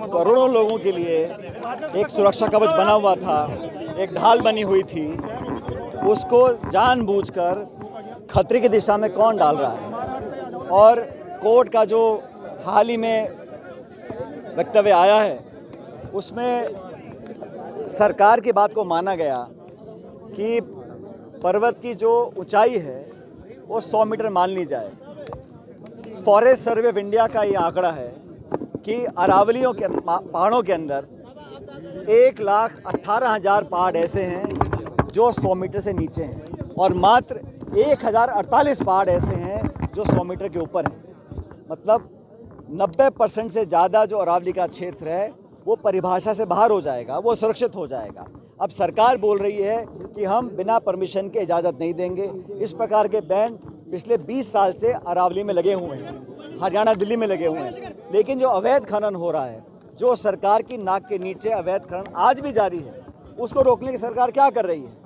करोड़ों लोगों के लिए एक सुरक्षा कवच बना हुआ था, एक ढाल बनी हुई थी, उसको जानबूझकर खतरे की दिशा में कौन डाल रहा है। और कोर्ट का जो हाल ही में वक्तव्य आया है उसमें सरकार की बात को माना गया कि पर्वत की जो ऊंचाई है वो 100 मीटर मान ली जाए। फॉरेस्ट सर्वे ऑफ इंडिया का ये आंकड़ा है कि अरावलियों के पहाड़ों के अंदर 1,18,000 पहाड़ ऐसे हैं जो 100 मीटर से नीचे हैं और मात्र 1,048 पहाड़ ऐसे हैं जो 100 मीटर के ऊपर हैं। मतलब 90% से ज़्यादा जो अरावली का क्षेत्र है वो परिभाषा से बाहर हो जाएगा, वो सुरक्षित हो जाएगा। अब सरकार बोल रही है कि हम बिना परमिशन के इजाज़त नहीं देंगे। इस प्रकार के बैंड पिछले 20 साल से अरावली में लगे हुए हैं, हरियाणा दिल्ली में लगे हुए हैं, लेकिन जो अवैध खनन हो रहा है, जो सरकार की नाक के नीचे अवैध खनन आज भी जारी है, उसको रोकने की सरकार क्या कर रही है?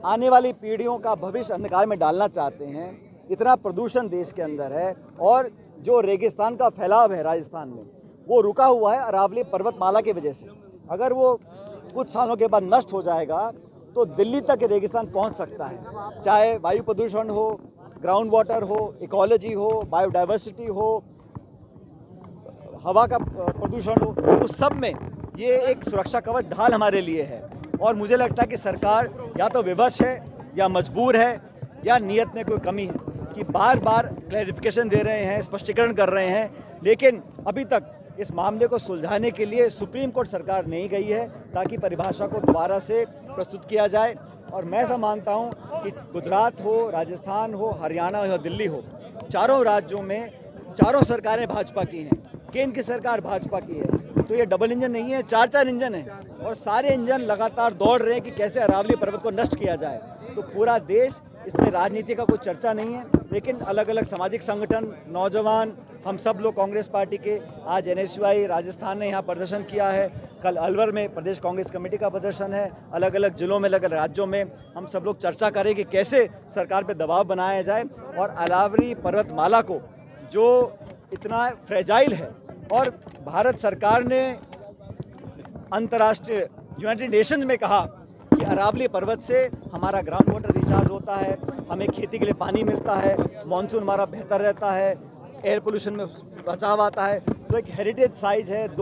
आने वाली पीढ़ियों का भविष्य अंधकार में डालना चाहते हैं। इतना प्रदूषण देश के अंदर है और जो रेगिस्तान का फैलाव है राजस्थान में वो रुका हुआ है अरावली पर्वतमाला की वजह से। अगर वो कुछ सालों के बाद नष्ट हो जाएगा तो दिल्ली तक रेगिस्तान पहुंच सकता है। चाहे वायु प्रदूषण हो, ग्राउंड वाटर हो, इकोलॉजी हो, बायोडाइवर्सिटी हो, हवा का प्रदूषण हो, उस सब में ये एक सुरक्षा कवच ढाल हमारे लिए है। और मुझे लगता है कि सरकार या तो विवश है या मजबूर है या नीयत में कोई कमी है कि बार बार क्लैरिफिकेशन दे रहे हैं, स्पष्टीकरण कर रहे हैं, लेकिन अभी तक इस मामले को सुलझाने के लिए सुप्रीम कोर्ट सरकार नहीं गई है ताकि परिभाषा को दोबारा से प्रस्तुत किया जाए। और मैं ऐसा मानता हूं कि गुजरात हो, राजस्थान हो, हरियाणा हो या दिल्ली हो, चारों राज्यों में चारों सरकारें भाजपा की हैं, केंद्र की सरकार भाजपा की है, तो ये डबल इंजन नहीं है, चार इंजन है और सारे इंजन लगातार दौड़ रहे हैं कि कैसे अरावली पर्वत को नष्ट किया जाए। तो पूरा देश, इसमें राजनीति का कोई चर्चा नहीं है, लेकिन अलग अलग सामाजिक संगठन, नौजवान, हम सब लोग कांग्रेस पार्टी के, आज NSUI राजस्थान ने यहाँ प्रदर्शन किया है, कल अलवर में प्रदेश कांग्रेस कमेटी का प्रदर्शन है, अलग अलग जिलों में, अलग अलग राज्यों में हम सब लोग चर्चा करें कि कैसे सरकार पे दबाव बनाया जाए और अरावली पर्वतमाला को जो इतना फ्रेजाइल है, और भारत सरकार ने अंतर्राष्ट्रीय यूनाइटेड नेशंस में कहा कि अरावली पर्वत से हमारा ग्राउंड वाटर रिचार्ज होता है, हमें खेती के लिए पानी मिलता है, मानसून हमारा बेहतर रहता है, एयर पोल्यूशन में बचाव आता है, तो एक हेरिटेज साइट है।